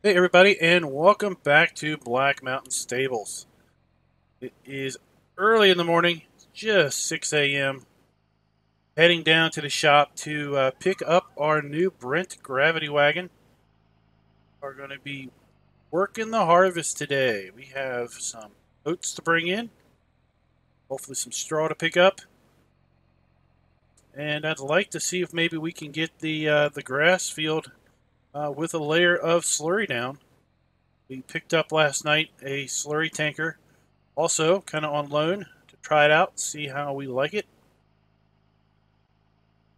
Hey everybody, and welcome back to Black Mountain Stables. It is early in the morning, just 6 a.m. Heading down to the shop to pick up our new Brent gravity wagon. We're going to be working the harvest today. We have some oats to bring in, hopefully some straw to pick up, and I'd like to see if maybe we can get the grass field with a layer of slurry down. We picked up last night a slurry tanker, also kind of on loan, to try it out, see how we like it.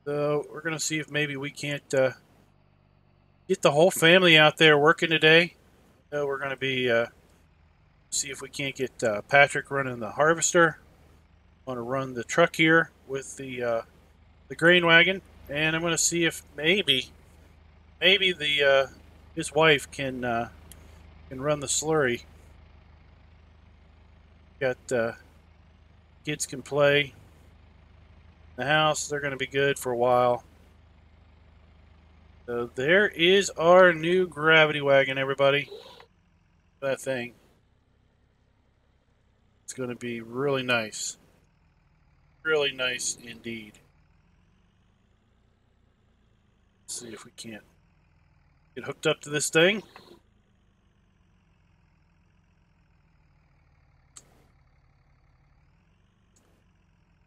So we're going to see if maybe we can't get the whole family out there working today. We're going to be see if we can't get Patrick running the harvester. I'm going to run the truck here with the grain wagon, and I'm going to see if maybe the his wife can run the slurry. Got kids can play in the house. They're going to be good for a while. So there is our new gravity wagon, everybody. That thing. It's going to be really nice. Really nice indeed. Let's see if we can't get hooked up to this thing.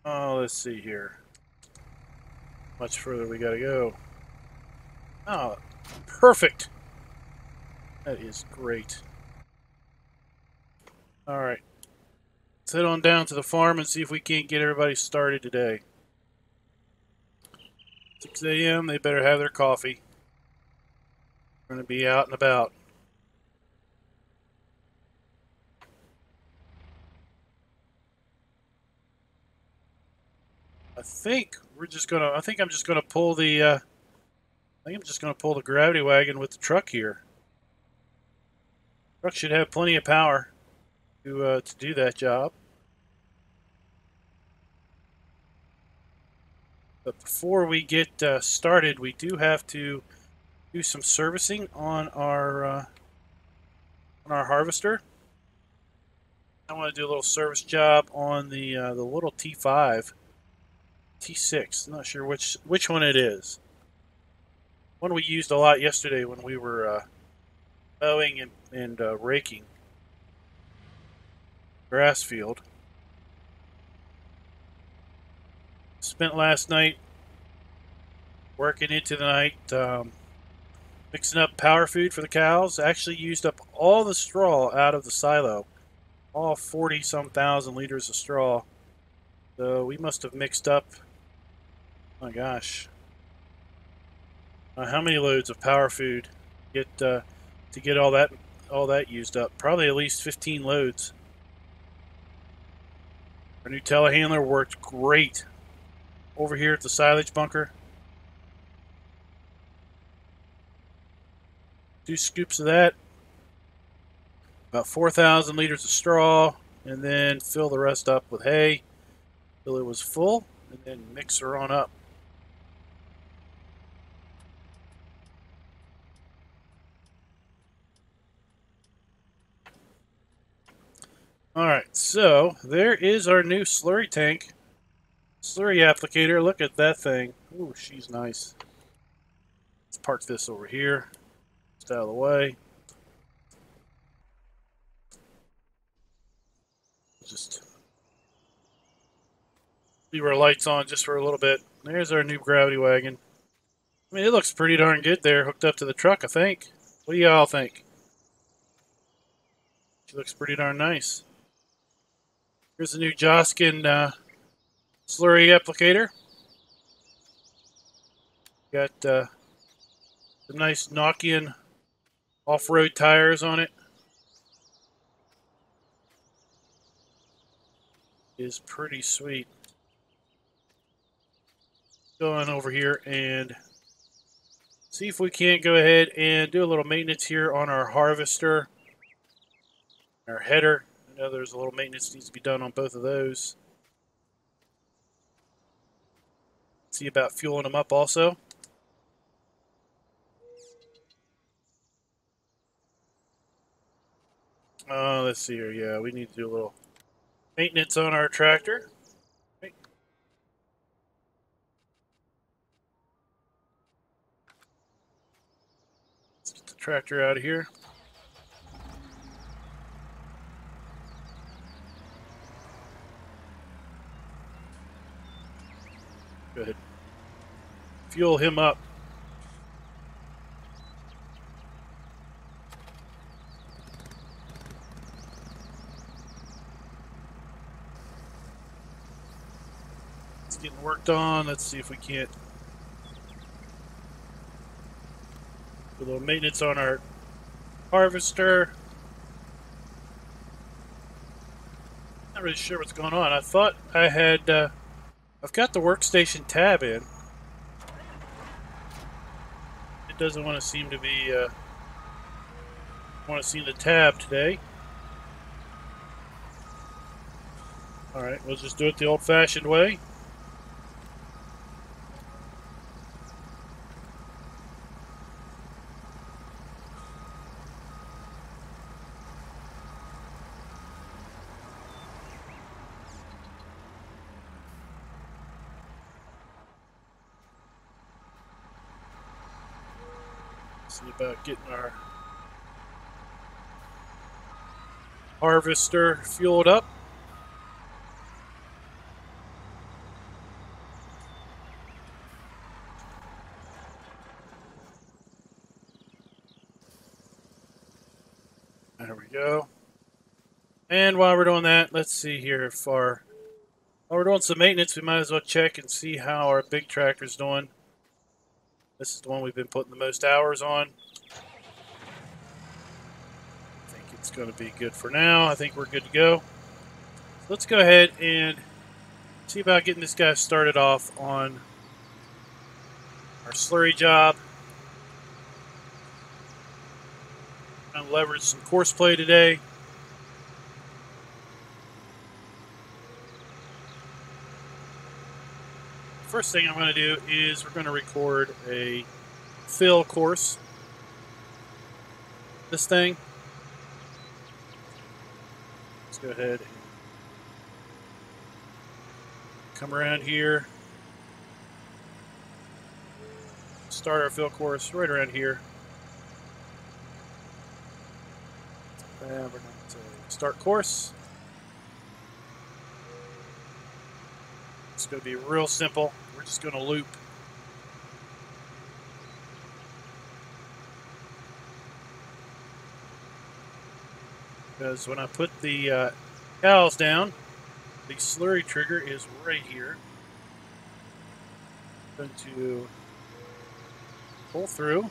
Oh, let's see here. Much further we got to go. Oh, perfect. That is great. All right. Let's head on down to the farm and see if we can't get everybody started today. 6 a.m. They better have their coffee. We're going to be out and about. I think I'm just gonna pull the gravity wagon with the truck here. Truck should have plenty of power to do that job. But before we get started, we do have to do some servicing on our harvester. I want to do a little service job on the little T5, T6. I'm not sure which one it is. One we used a lot yesterday when we were mowing and raking grass field. Spent last night working into the night, mixing up power food for the cows. Actually used up all the straw out of the silo, all 40-some thousand liters of straw. So we must have mixed up, oh my gosh, how many loads of power food to get all that used up? Probably at least 15 loads. Our new telehandler worked great over here at the silage bunker. 2 scoops of that, about 4,000 liters of straw, and then fill the rest up with hay till it was full, and then mix her on up. Alright, so there is our new slurry tank. Slurry applicator. Look at that thing. Ooh, she's nice. Let's park this over here. Just out of the way. Just leave our lights on just for a little bit. There's our new gravity wagon. I mean, it looks pretty darn good there, hooked up to the truck, I think. What do y'all think? She looks pretty darn nice. Here's the new Joskin slurry applicator. Got some nice Nokian off-road tires on it. Is pretty sweet. Go on over here and see if we can't go ahead and do a little maintenance here on our harvester, our header. I know there's a little maintenance needs to be done on both of those. See about fueling them up also. Let's see here. Yeah, we need to do a little maintenance on our tractor. Okay. Let's get the tractor out of here. Go ahead. Fuel him up. It's getting worked on. Let's see if we can't do a little maintenance on our harvester. Not really sure what's going on. I thought I had, I've got the workstation tab in. It doesn't want to seem to be, want to see the tab today. Alright, we'll just do it the old-fashioned way. See about getting our harvester fueled up. There we go. And while we're doing that, let's see here if while we're doing some maintenance, we might as well check and see how our big tractor's doing. This is the one we've been putting the most hours on. I think it's going to be good for now. I think we're good to go. So let's go ahead and see about getting this guy started off on our slurry job. I'm going to leverage some course play today. First thing I'm going to do is we're going to record a fill course. This thing. Let's go ahead and come around here. Start our fill course right around here. And we're going to start course. It's going to be real simple. We're just going to loop. Because when I put the cows down, the slurry trigger is right here. I'm going to pull through.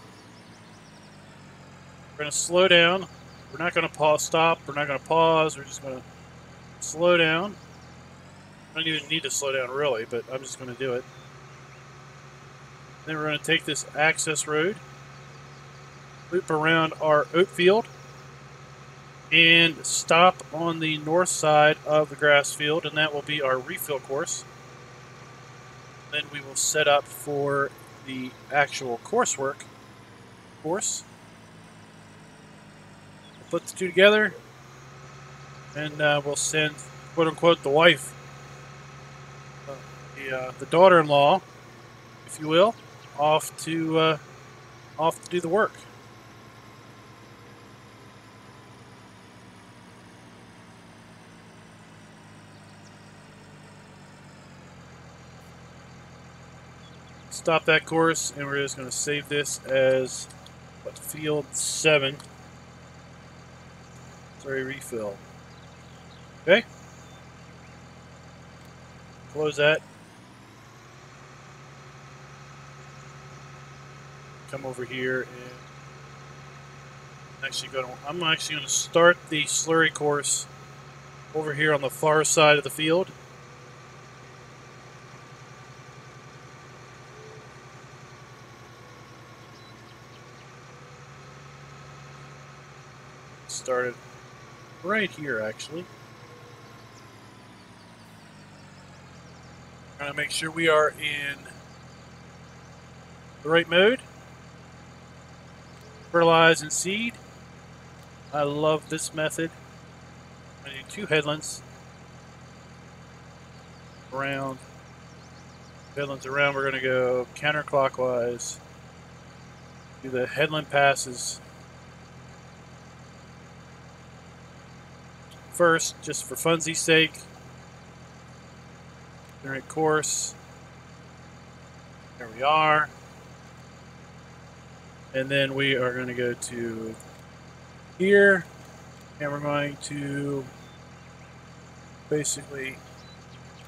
We're going to slow down. We're not going to pause, stop. We're not going to pause. We're just going to slow down. I don't even need to slow down really, but I'm just going to do it. Then we're going to take this access road, loop around our oat field, and stop on the north side of the grass field, and that will be our refill course. Then we will set up for the actual coursework course. We'll put the two together, and we'll send, quote unquote, the wife, the daughter-in-law, if you will, off to do the work. Stop that course, and we're just going to save this as what, field 7. Sorry, refill. Okay. Close that. Come over here and I'm actually going to start the slurry course over here on the far side of the field. Started right here, actually. Trying to make sure we are in the right mode. Fertilize and seed. I love this method. I need 2 headlands around. Headlands around. We're going to go counterclockwise. Do the headland passes first, just for funsies' sake. Generate course. There we are. And then we are going to go to here, and we're going to basically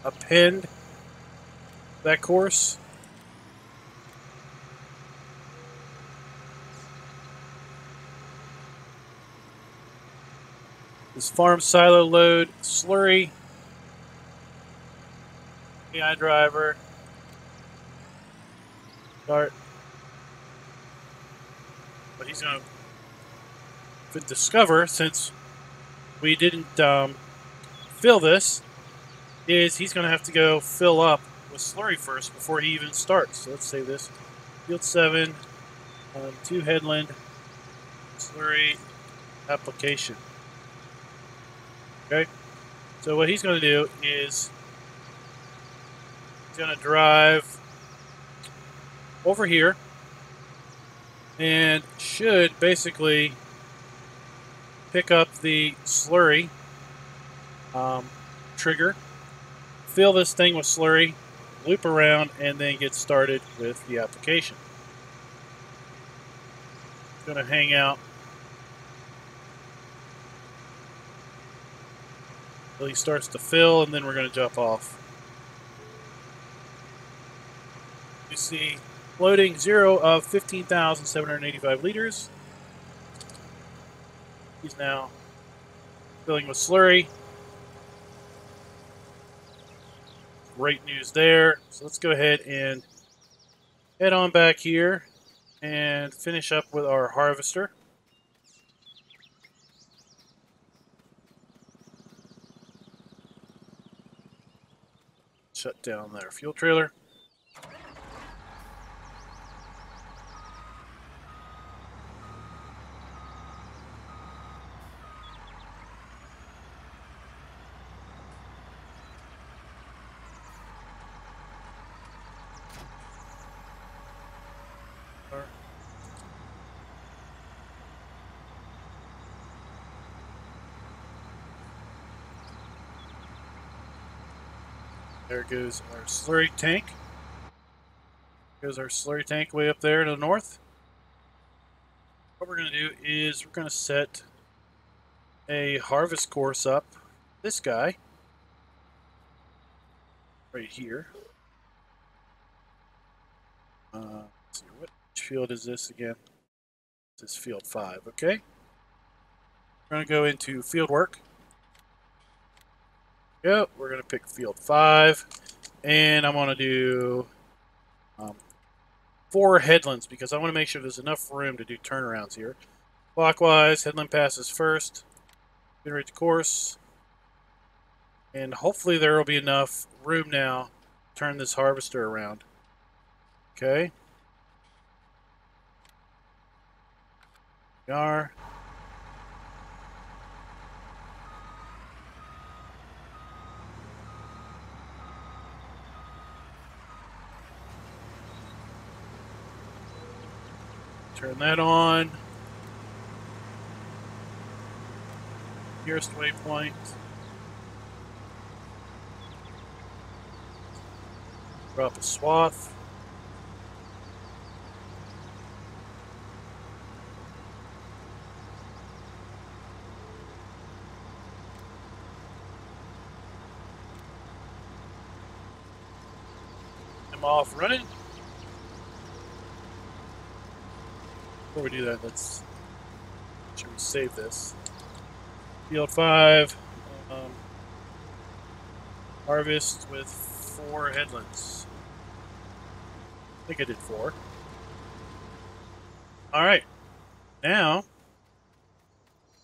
append that course. This farm silo load slurry, AI driver, start. But he's going to discover, since we didn't fill this, is he's going to have to go fill up with slurry first before he even starts. So let's save this. Field 7, 2 headland, slurry application. Okay, so what he's going to do is he's going to drive over here and should basically pick up the slurry trigger, fill this thing with slurry, loop around, and then get started with the application. Going to hang out till he starts to fill, and then we're going to jump off. You see loading 0 of 15,785 liters. He's now filling with slurry. Great news there. So let's go ahead and head on back here and finish up with our harvester. Shut down their fuel trailer. There goes our slurry tank. There's our slurry tank way up there to the north. What we're going to do is we're going to set a harvest course up. This guy right here. Let's see, which field is this again? This is field 5, okay? We're going to go into field work. Yep, we're going to pick field 5, and I'm going to do 4 headlands because I want to make sure there's enough room to do turnarounds here. Clockwise, headland passes first, generate the course, and hopefully there will be enough room now to turn this harvester around. Okay. We are. Turn that on. Nearest waypoint. Drop a swath. I'm off running. Before we do that, let's make sure we save this. Field 5, harvest with 4 headlands. I think I did 4. All right, now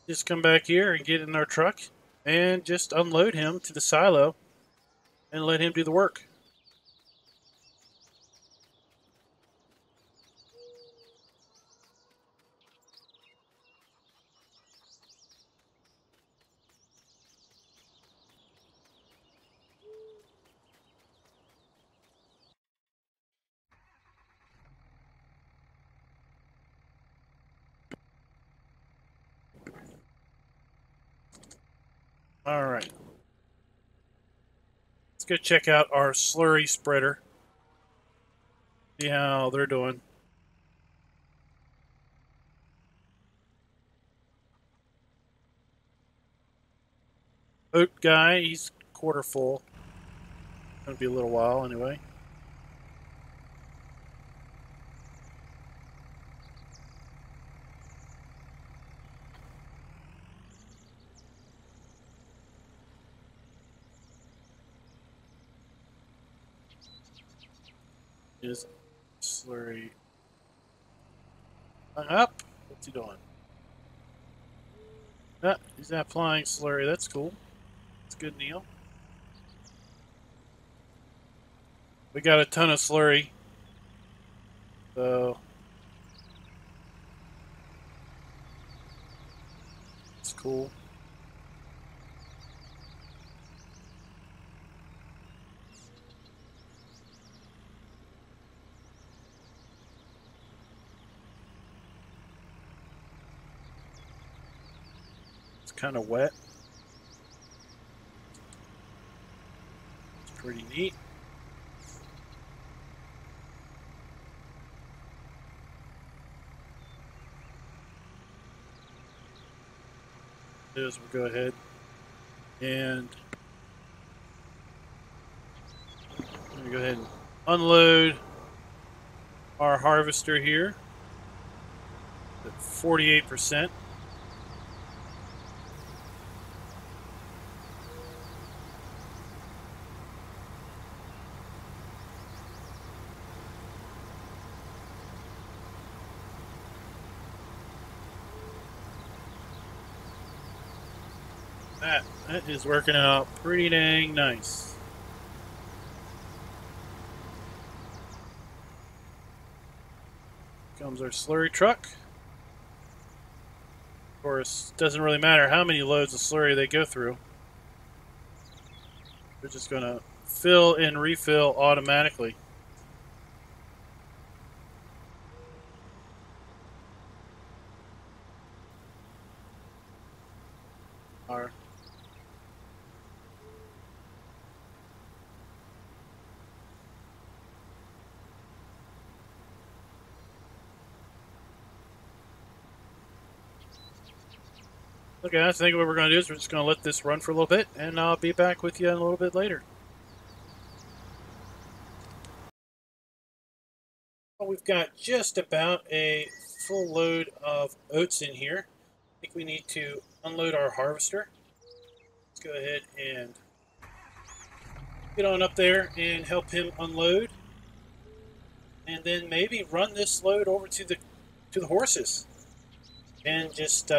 just come back here and get in our truck and just unload him to the silo and let him do the work. All right. Let's go check out our slurry spreader. See how they're doing. Oat guy, he's quarter full. Gonna be a little while anyway. Is slurry up? What's he doing? Ah, he's not applying slurry. That's cool. That's good, Neil. We got a ton of slurry. So it's cool. It's kind of wet. It's pretty neat. We'll go ahead and go ahead and unload our harvester here at 48%. That is working out pretty dang nice. Comes our slurry truck. Of course, it doesn't really matter how many loads of slurry they go through. They're just going to fill and refill automatically. Okay, I think what we're going to do is we're just going to let this run for a little bit, and I'll be back with you a little bit later. Well, we've got just about a full load of oats in here. I think we need to unload our harvester. Let's go ahead and get on up there and help him unload, and then maybe run this load over to the horses, and just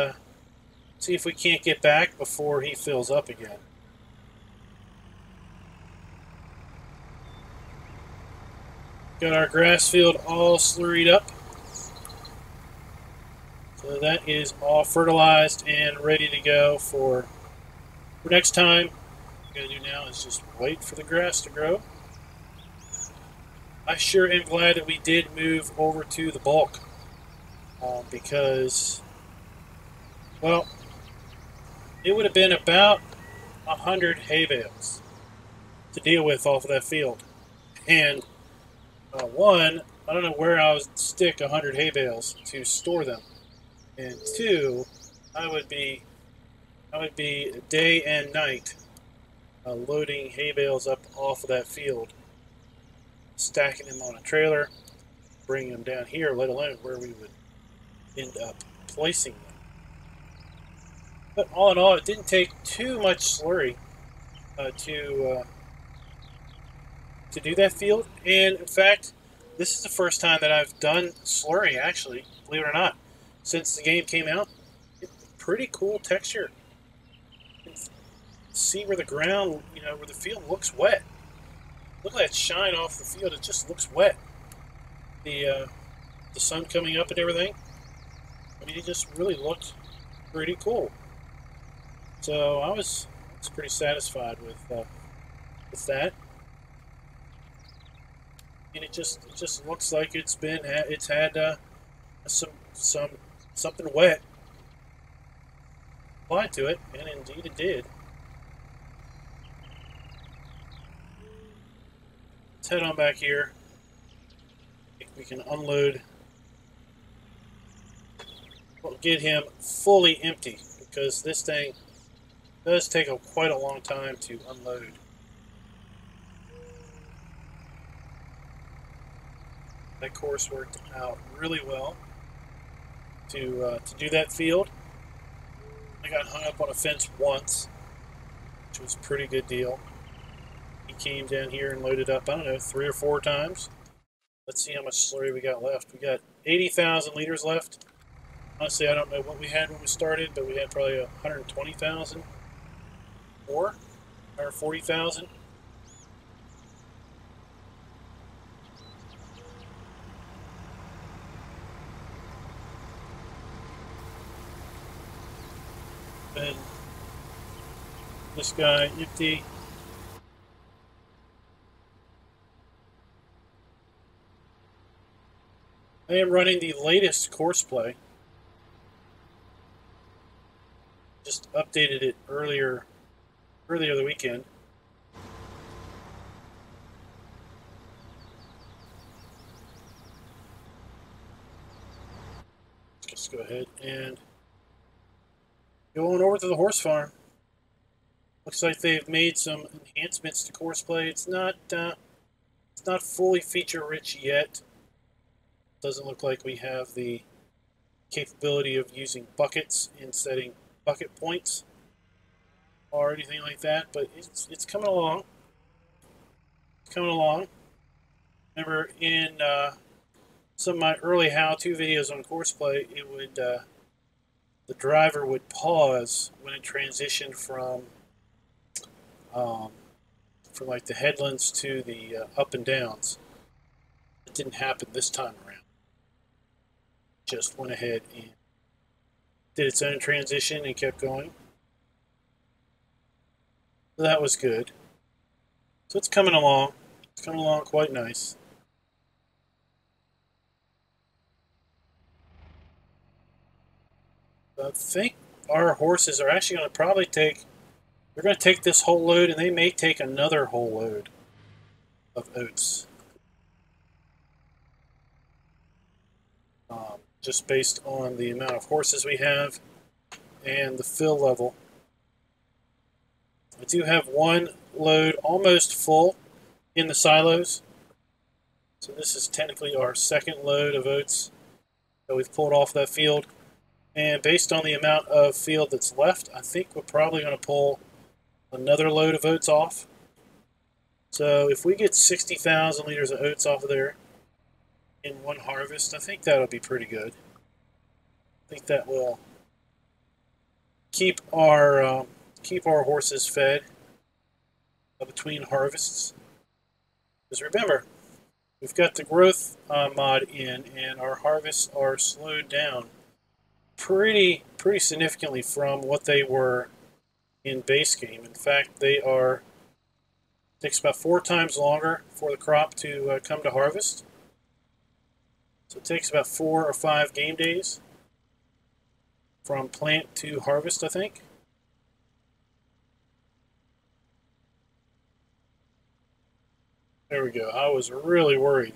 see if we can't get back before he fills up again. Got our grass field all slurried up. So that is all fertilized and ready to go for next time. What we're going to do now is just wait for the grass to grow. I sure am glad that we did move over to the bulk because, well, it would have been about 100 hay bales to deal with off of that field. And one, I don't know where I would stick 100 hay bales to store them. And two, I would be day and night loading hay bales up off of that field, stacking them on a trailer, bringing them down here, let alone where we would end up placing them. But all in all, it didn't take too much slurry to do that field. And in fact, this is the first time that I've done slurry, actually, believe it or not, since the game came out. It's pretty cool texture. You can see where the ground, where the field looks wet. Look at that shine off the field. It just looks wet. The sun coming up and everything. I mean, it just really looked pretty cool. So I was pretty satisfied with that. And it just looks like it's had something wet applied to it, and indeed it did. Let's head on back here. We can unload. We'll get him fully empty because this thing does take quite a long time to unload. That course worked out really well to do that field. I got hung up on a fence once, which was a pretty good deal. He came down here and loaded up, I don't know, 3 or 4 times. Let's see how much slurry we got left. We got 80,000 liters left. Honestly, I don't know what we had when we started, but we had probably 120,000 or 140,000. And this guy empty. I am running the latest course play. Just updated it earlier the weekend. Let's just go ahead and go on over to the horse farm. Looks like they've made some enhancements to course play. It's not fully feature rich yet. Doesn't look like we have the capability of using buckets and setting bucket points or anything like that, but it's coming along. It's coming along. Remember in some of my early how-to videos on course play, it would the driver would pause when it transitioned from like the headlands to the up and downs. It didn't happen this time around. Just went ahead and did its own transition and kept going. So that was good. So it's coming along. It's coming along quite nice. I think our horses are actually going to probably take, they're going to take this whole load, and they may take another whole load of oats. Just based on the amount of horses we have and the fill level. I do have one load almost full in the silos. So this is technically our second load of oats that we've pulled off that field. And based on the amount of field that's left, I think we're probably going to pull another load of oats off. So if we get 60,000 liters of oats off of there in one harvest, I think that'll be pretty good. I think that will keep our horses fed between harvests. Because remember, we've got the growth mod in, and our harvests are slowed down pretty significantly from what they were in base game. In fact, it takes about 4 times longer for the crop to come to harvest. So it takes about 4 or 5 game days from plant to harvest, I think. There we go. I was really worried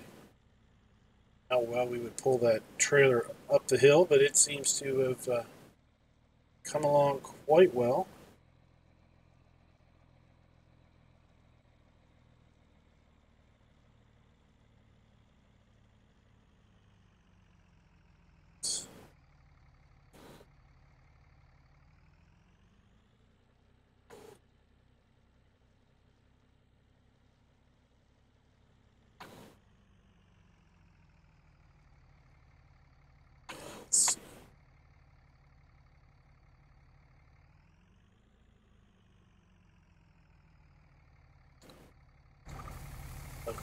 how well we would pull that trailer up the hill, but it seems to have come along quite well.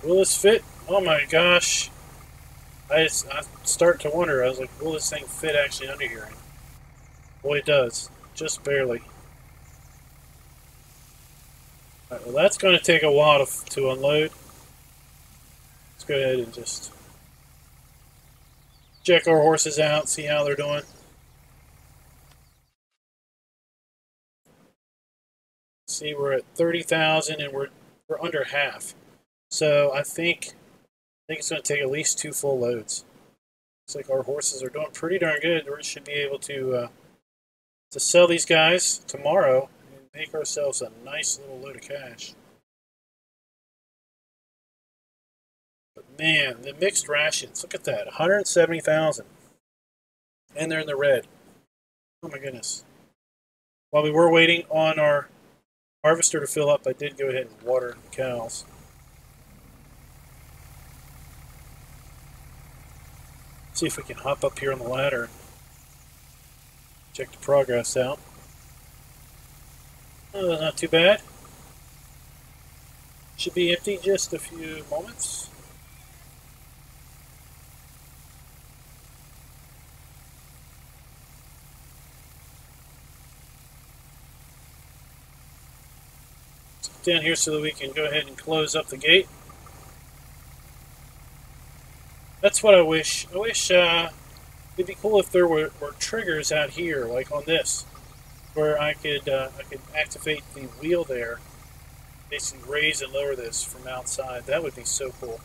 Will this fit? Oh my gosh. I start to wonder. I was like, will this thing fit actually under here? Boy, it does. Just barely. Alright, well, that's going to take a while to unload. Let's go ahead and just check our horses out, see how they're doing. See, we're at 30,000 and we're under half. So I think it's going to take at least 2 full loads. Looks like our horses are doing pretty darn good. We should be able to sell these guys tomorrow and make ourselves a nice little load of cash. But man, the mixed rations, look at that, 170,000. And they're in the red. Oh my goodness. While we were waiting on our harvester to fill up, I did go ahead and water the cows. See if we can hop up here on the ladder and check the progress out. Oh, not too bad. Should be empty just a few moments. Down here so that we can go ahead and close up the gate. That's what I wish. I wish it'd be cool if there were triggers out here, like on this, where I could activate the wheel there, basically raise and lower this from outside. That would be so cool.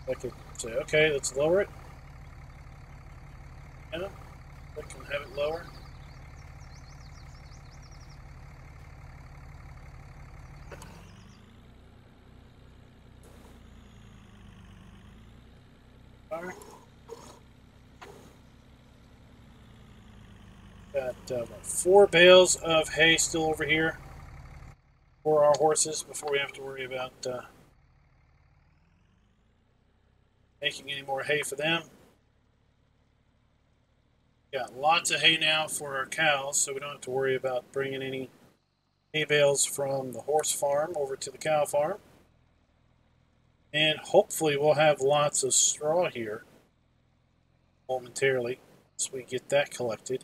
I could say, okay, let's lower it. Yeah, I can have it lower. Alright. Got 4 bales of hay still over here for our horses before we have to worry about making any more hay for them. Got lots of hay now for our cows, so we don't have to worry about bringing any hay bales from the horse farm over to the cow farm. And hopefully we'll have lots of straw here momentarily once we get that collected.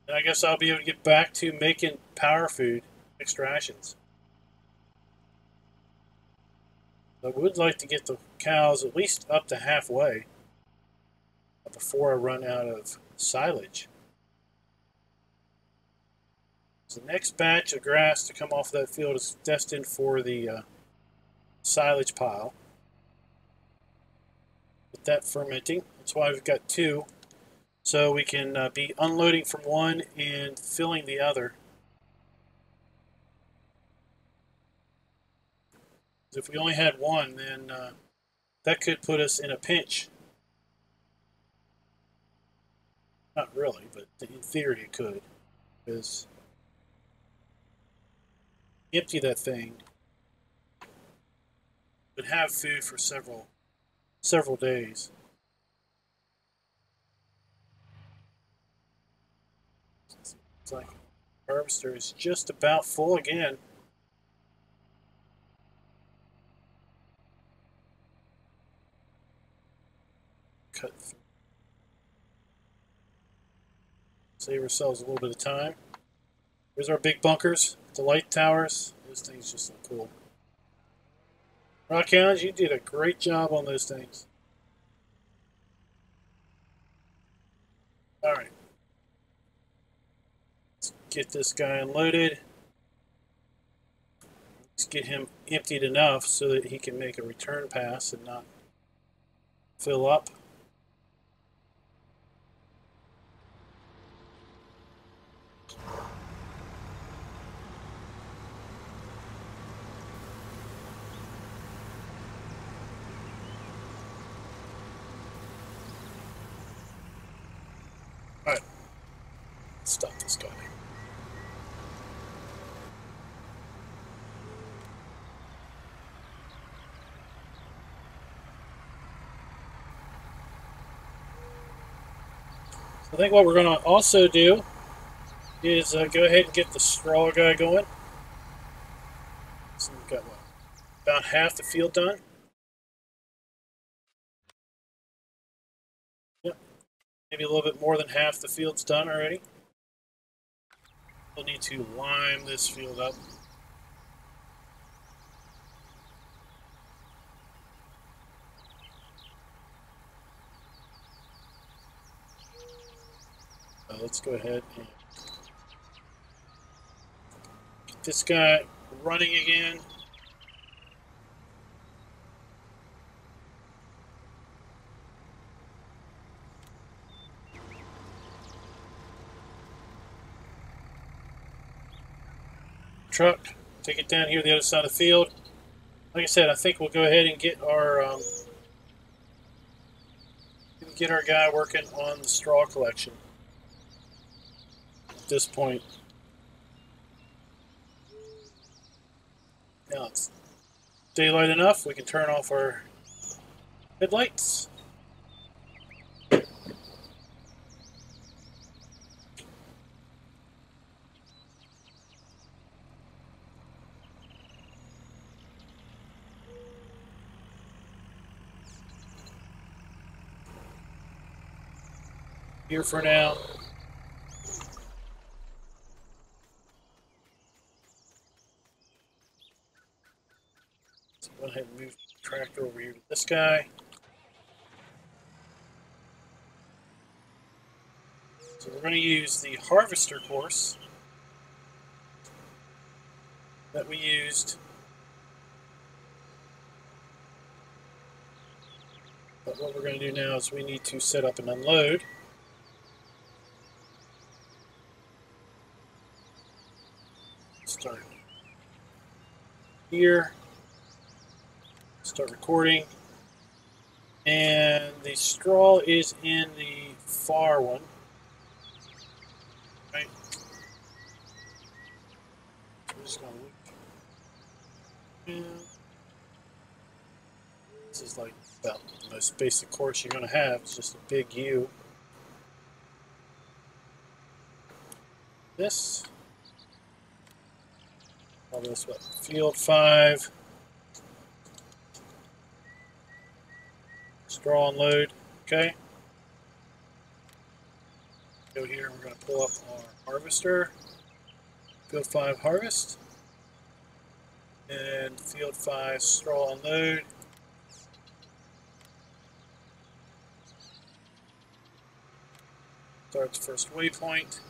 And I guess I'll be able to get back to making power food, mixed rations. I would like to get the cows at least up to halfway before I run out of silage. So the next batch of grass to come off that field is destined for the silage pile. Get that fermenting. That's why we've got 2. So we can be unloading from one and filling the other. If we only had one, then that could put us in a pinch. Not really, but in theory it could. Because empty that thing, would have food for several days. It's like the harvester is just about full again. Cut through. Save ourselves a little bit of time. Here's our big bunkers, the light towers. Those things just look cool. Rockhounds, you did a great job on those things. Alright. Let's get this guy unloaded. Let's get him emptied enough so that he can make a return pass and not fill up. Alright, stop this guy. I think what we're going to also do is go ahead and get the straw guy going. So we've got what, about half the field done. Yep, maybe a little bit more than half the field's done already. We'll need to lime this field up. Let's go ahead and get this guy running again. Truck, take it down here the other side of the field. Like I said, I think we'll go ahead and get our guy working on the straw collection at this point. Now it's daylight enough, we can turn off our headlights. Here for now. So go ahead and move the tractor over here to this guy. So we're going to use the harvester course that we used. But what we're going to do now is we need to set up and unload. Start here. Start recording. And the straw is in the far one. Right. I'm just going to loop. This is like about the most basic course you're going to have. It's just a big U. This. Call this what? Field 5. Straw unload. Okay. Go here, we're going to pull up our harvester. Field 5 harvest. And field 5 straw unload. Start the first waypoint.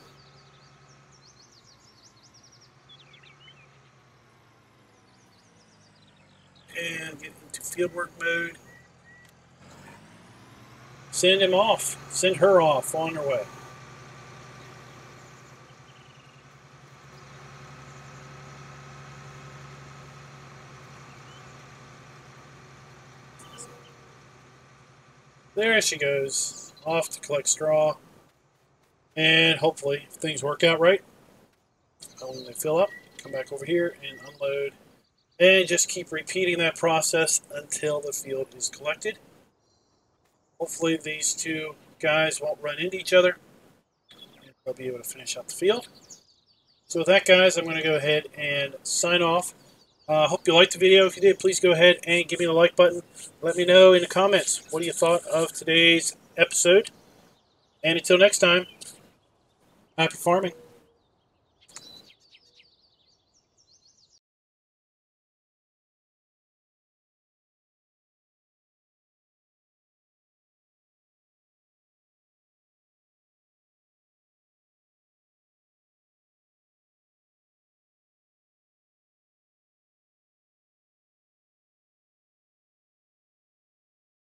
And get into fieldwork mode. Send him off. Send her off on her way. There she goes, off to collect straw. And hopefully, if things work out right, when they fill up, come back over here and unload. And just keep repeating that process until the field is collected. Hopefully these two guys won't run into each other. And they'll be able to finish out the field. So with that, guys, I'm going to go ahead and sign off. Hope you liked the video. If you did, please go ahead and give me the like button. Let me know in the comments what you thought of today's episode. And until next time, happy farming.